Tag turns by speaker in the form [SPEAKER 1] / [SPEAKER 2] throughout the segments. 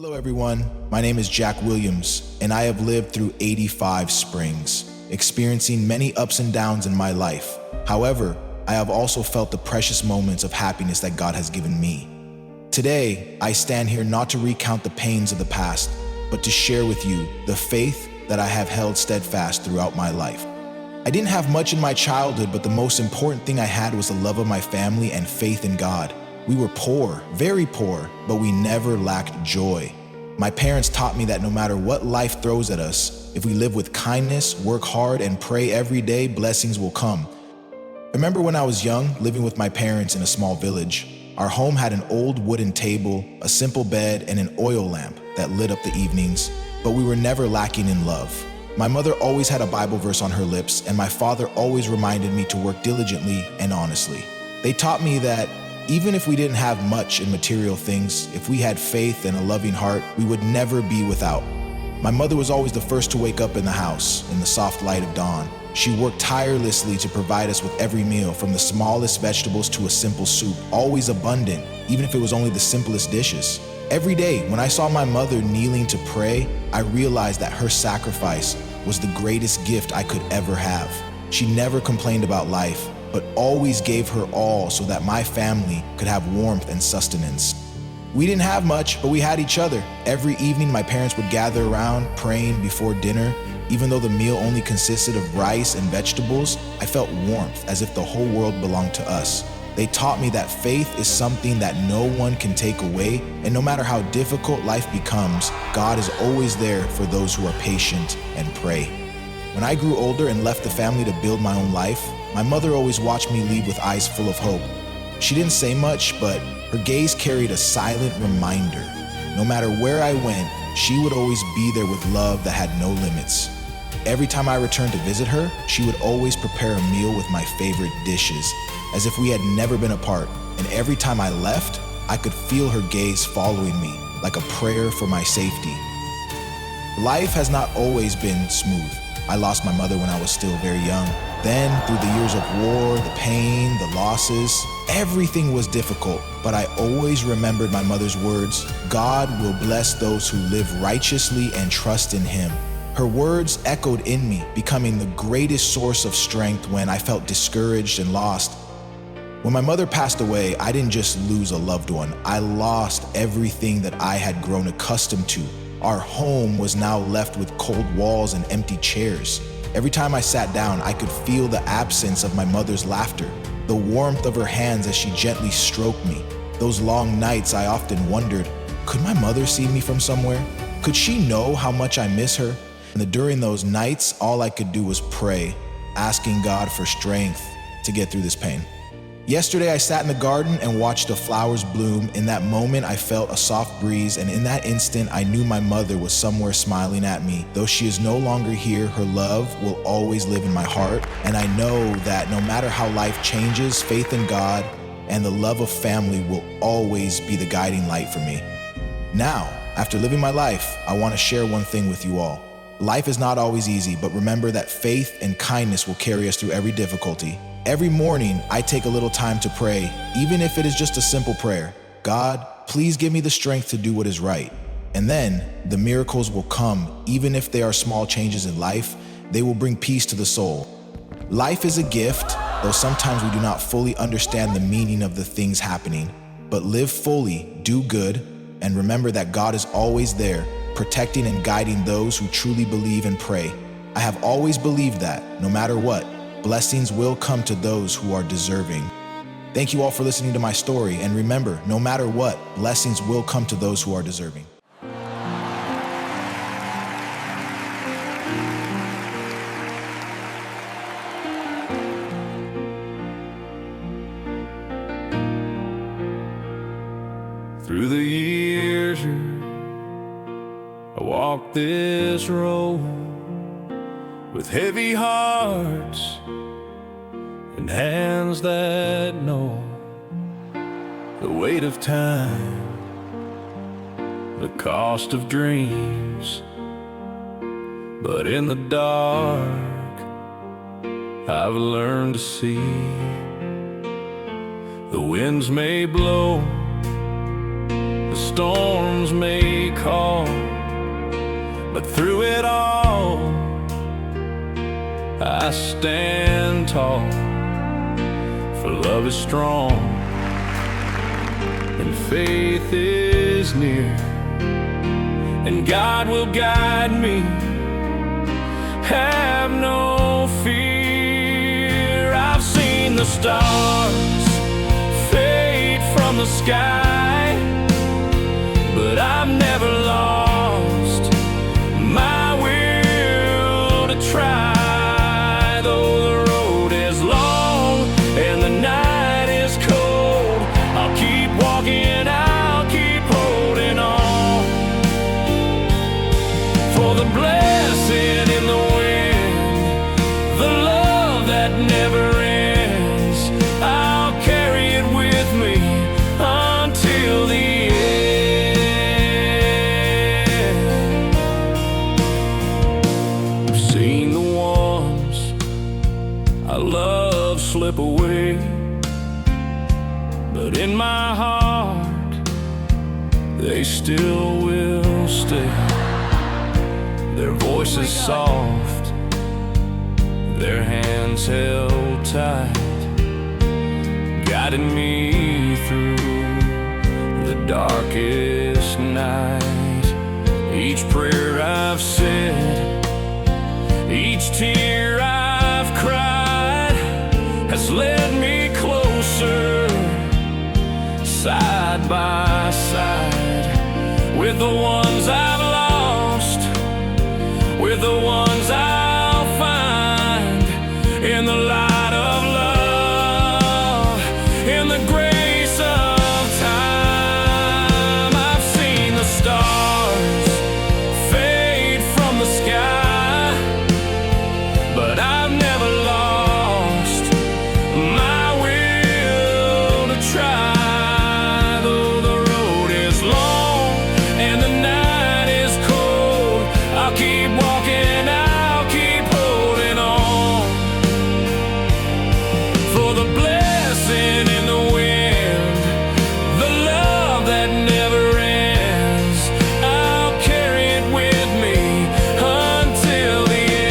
[SPEAKER 1] Hello everyone, my name is Jack Williams, and I have lived through 85 springs, experiencing many ups and downs in my life. However, I have also felt the precious moments of happiness that God has given me. Today, I stand here not to recount the pains of the past, but to share with you the faith that I have held steadfast throughout my life. I didn't have much in my childhood, but the most important thing I had was the love of my family and faith in God. We were poor, very poor, but we never lacked joy. My parents taught me that no matter what life throws at us, if we live with kindness, work hard, and pray every day, blessings will come. I remember when I was young, living with my parents in a small village. Our home had an old wooden table, a simple bed, and an oil lamp that lit up the evenings, but we were never lacking in love. My mother always had a Bible verse on her lips, and my father always reminded me to work diligently and honestly. They taught me that even if we didn't have much in material things, if we had faith and a loving heart, we would never be without. My mother was always the first to wake up in the house in the soft light of dawn. She worked tirelessly to provide us with every meal, from the smallest vegetables to a simple soup, always abundant, even if it was only the simplest dishes. Every day, when I saw my mother kneeling to pray, I realized that her sacrifice was the greatest gift I could ever have. She never complained about life, but always gave her all so that my family could have warmth and sustenance. We didn't have much, but we had each other. Every evening, my parents would gather around praying before dinner. Even though the meal only consisted of rice and vegetables, I felt warmth, as if the whole world belonged to us. They taught me that faith is something that no one can take away, and no matter how difficult life becomes, God is always there for those who are patient and pray. When I grew older and left the family to build my own life, my mother always watched me leave with eyes full of hope. She didn't say much, but her gaze carried a silent reminder. No matter where I went, she would always be there with love that had no limits. Every time I returned to visit her, she would always prepare a meal with my favorite dishes, as if we had never been apart. And every time I left, I could feel her gaze following me, like a prayer for my safety. Life has not always been smooth. I lost my mother when I was still very young. Then, through the years of war, the pain, the losses, everything was difficult, but I always remembered my mother's words, "God will bless those who live righteously and trust in Him." Her words echoed in me, becoming the greatest source of strength when I felt discouraged and lost. When my mother passed away, I didn't just lose a loved one. I lost everything that I had grown accustomed to. Our home was now left with cold walls and empty chairs. Every time I sat down, I could feel the absence of my mother's laughter, the warmth of her hands as she gently stroked me. Those long nights, I often wondered, could my mother see me from somewhere? Could she know how much I miss her? And during those nights, all I could do was pray, asking God for strength to get through this pain. Yesterday, I sat in the garden and watched the flowers bloom. In that moment, I felt a soft breeze, and in that instant, I knew my mother was somewhere smiling at me. Though she is no longer here, her love will always live in my heart, and I know that no matter how life changes, faith in God and the love of family will always be the guiding light for me. Now, after living my life, I want to share one thing with you all. Life is not always easy, but remember that faith and kindness will carry us through every difficulty. Every morning, I take a little time to pray, even if it is just a simple prayer. God, please give me the strength to do what is right. And then the miracles will come. Even if they are small changes in life, they will bring peace to the soul. Life is a gift, though sometimes we do not fully understand the meaning of the things happening. But live fully, do good, and remember that God is always there, protecting and guiding those who truly believe and pray. I have always believed that, no matter what, blessings will come to those who are deserving. Thank you all for listening to my story, and remember, no matter what, blessings will come to those who are deserving.
[SPEAKER 2] Through the years, I walked this road with heavy hearts and hands that know the weight of time, the cost of dreams. But in the dark, I've learned to see the winds may blow, the storms may call, through it all, I stand tall, for love is strong and faith is near, and God will guide me. Have no fear. I've seen the stars fade from the sky, but I've never lost my will to try. Though the road is long and the night is cold, I'll keep walking, I'll keep holding on. For the blessing in the wind, the love that never ends, I'll carry it with me until the end. I've seen the ones I love slip away, but in my heart they still will stay. Their voices soft, their hands held tight, guiding me through the darkest night. Each prayer I've said, each tear I've cried, has led me closer, side by side, with the ones I've lost, with the ones I'll find, in the light of love, in the grace of time. I've seen the stars fade from the sky, but I've never lost my will to try. Though the road is long and the night is cold, I'll keep walking, I'll keep holding on. For the blessing in the wind, the love that never ends, I'll carry it with me until the end.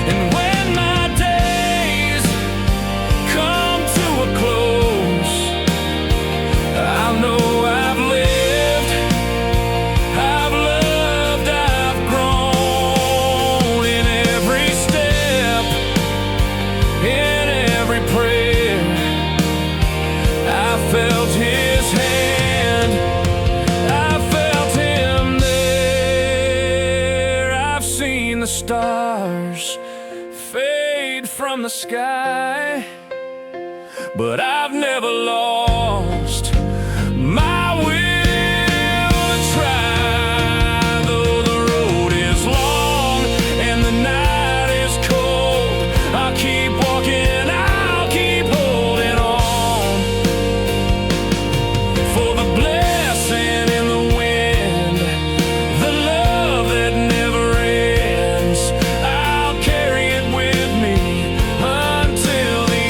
[SPEAKER 2] And when my days come to a close, I'll know I've lived, I've loved, I've grown. In every step, in every prayer, I felt His hand, I felt Him there. I've seen the stars fade from the sky, but I've never lost my will to try. Though the road is long and the night is cold, I'll keep walking, I'll keep holding on. For the blessing in the wind, the love that never ends, I'll carry it with me until the end.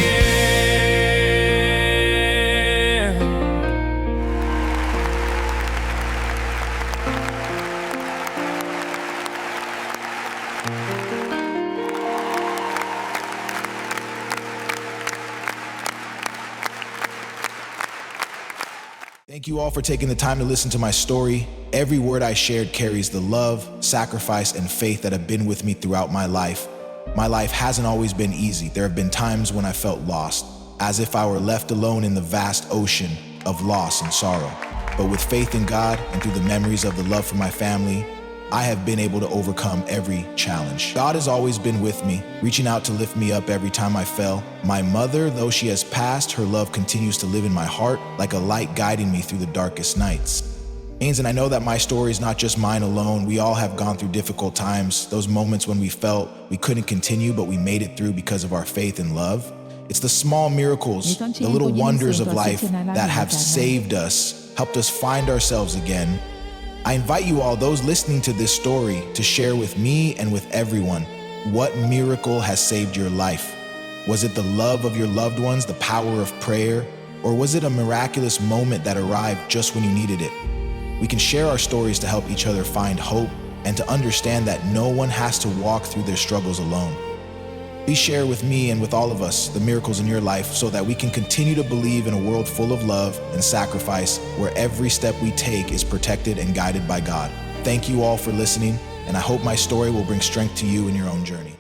[SPEAKER 1] Thank you all for taking the time to listen to my story. Every word I shared carries the love, sacrifice, and faith that have been with me throughout my life. My life hasn't always been easy. There have been times when I felt lost, as if I were left alone in the vast ocean of loss and sorrow. But with faith in God and through the memories of the love for my family, I have been able to overcome every challenge. God has always been with me, reaching out to lift me up every time I fell. My mother, though she has passed, her love continues to live in my heart like a light guiding me through the darkest nights. And I know that my story is not just mine alone. We all have gone through difficult times, those moments when we felt we couldn't continue, but we made it through because of our faith and love. It's the small miracles, the little wonders of life that have saved us, helped us find ourselves again. I invite you all, those listening to this story, to share with me and with everyone what miracle has saved your life. Was it the love of your loved ones, the power of prayer, Or was it a miraculous moment that arrived just when you needed it? We can share our stories to help each other find hope and to understand that no one has to walk through their struggles alone. Please share with me and with all of us the miracles in your life so that we can continue to believe in a world full of love and sacrifice where every step we take is protected and guided by God. Thank you all for listening, and I hope my story will bring strength to you in your own journey.